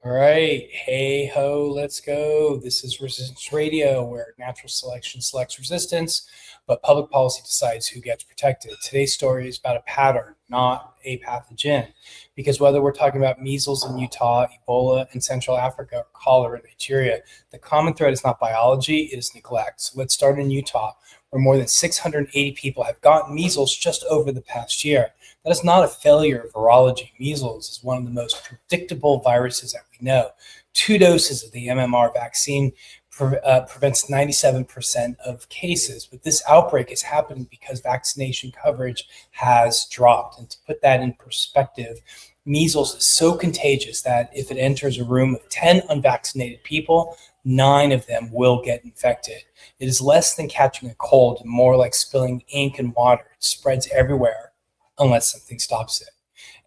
All right. Hey ho, let's go. This is Resistance Radio, where natural selection selects resistance, but public policy decides who gets protected. Today's story is about a pattern, not a pathogen. Because whether we're talking about measles in Utah, Ebola in Central Africa, or cholera in Nigeria, the common thread is not biology, it is neglect. So let's start in Utah, where more than 680 people have gotten measles just over the past year. That is not a failure of virology. Measles is one of the most predictable viruses that we know. 2 doses of the MMR vaccine prevents 97% of cases. But this outbreak is happening because vaccination coverage has dropped. And to put that in perspective, measles is so contagious that if it enters a room of 10 unvaccinated people, 9 of them will get infected. It is less than catching a cold and more like spilling ink and water. It spreads everywhere unless something stops it.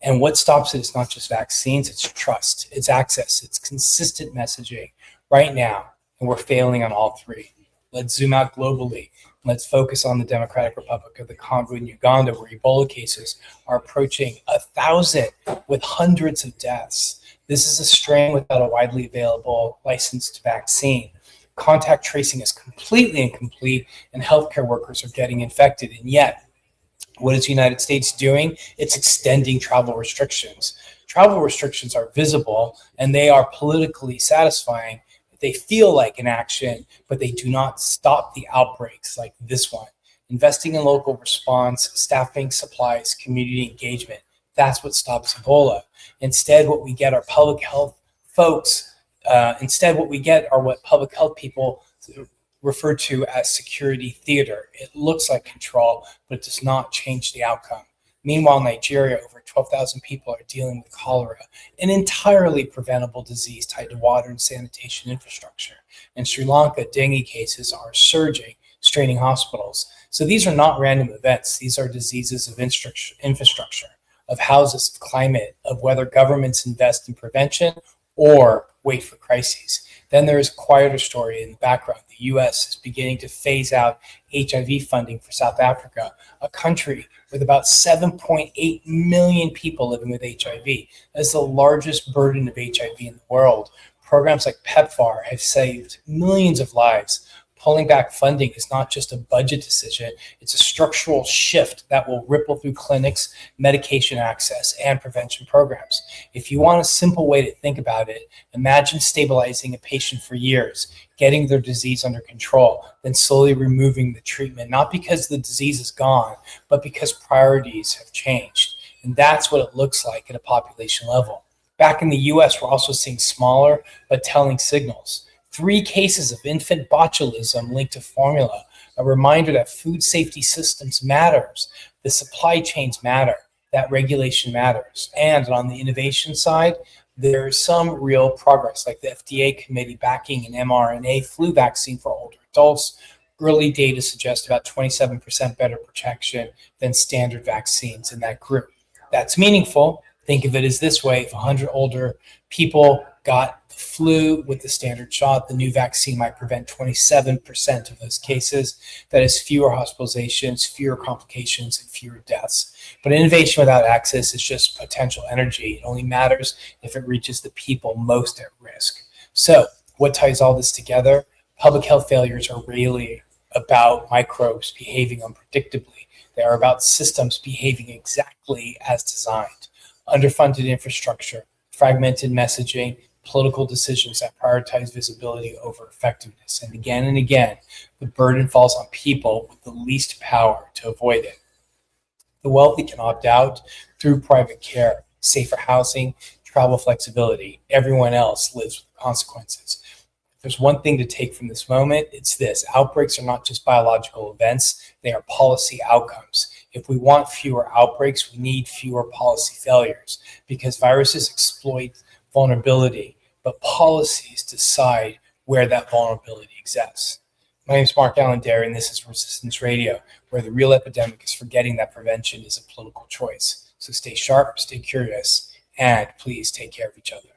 And what stops it is not just vaccines, it's trust, it's access, it's consistent messaging right now. And we're failing on all three. Let's zoom out globally. Let's focus on the Democratic Republic of the Congo and Uganda, where Ebola cases are approaching 1,000 with hundreds of deaths. This is a strain without a widely available licensed vaccine. Contact tracing is completely incomplete, and healthcare workers are getting infected. And yet, what is the United States doing? It's extending travel restrictions. Travel restrictions are visible and they are politically satisfying. They feel like an action, but they do not stop the outbreaks like this one. Investing in local response, staffing, supplies, community engagement, that's what stops Ebola. Instead, what we get are public health folks. What we get are what public health people referred to as security theater. It looks like control, but it does not change the outcome. Meanwhile, Nigeria, over 12,000 people are dealing with cholera, an entirely preventable disease tied to water and sanitation infrastructure. In Sri Lanka, dengue cases are surging, straining hospitals. So these are not random events. These are diseases of infrastructure, of houses, of climate, of whether governments invest in prevention or wait for crises. Then there is a quieter story in the background. The U.S. is beginning to phase out HIV funding for South Africa, a country with about 7.8 million people living with HIV. That is the largest burden of HIV in the world. Programs like PEPFAR have saved millions of lives. Pulling back funding is not just a budget decision, it's a structural shift that will ripple through clinics, medication access, and prevention programs. If you want a simple way to think about it, imagine stabilizing a patient for years, getting their disease under control, then slowly removing the treatment, not because the disease is gone, but because priorities have changed. And that's what it looks like at a population level. Back in the US, we're also seeing smaller but telling signals. 3 cases of infant botulism linked to formula, a reminder that food safety systems matters, the supply chains matter, that regulation matters. And on the innovation side, there's some real progress, like the FDA committee backing an mRNA flu vaccine for older adults. Early data suggests about 27% better protection than standard vaccines in that group. That's meaningful. Think of it as this way: if 100 older people got the flu with the standard shot, the new vaccine might prevent 27% of those cases. That is fewer hospitalizations, fewer complications, and fewer deaths. But innovation without access is just potential energy. It only matters if it reaches the people most at risk. So what ties all this together? Public health failures are really about microbes behaving unpredictably. They are about systems behaving exactly as designed. Underfunded infrastructure, fragmented messaging, political decisions that prioritize visibility over effectiveness. And again, the burden falls on people with the least power to avoid it. The wealthy can opt out through private care, safer housing, travel flexibility. Everyone else lives with the consequences. If there's one thing to take from this moment, it's this: outbreaks are not just biological events, they are policy outcomes. If we want fewer outbreaks, we need fewer policy failures, because viruses exploit vulnerability, but policies decide where that vulnerability exists. My name is Mark Allen Derry, and this is Resistance Radio, where the real epidemic is forgetting that prevention is a political choice. So stay sharp, stay curious, and please take care of each other.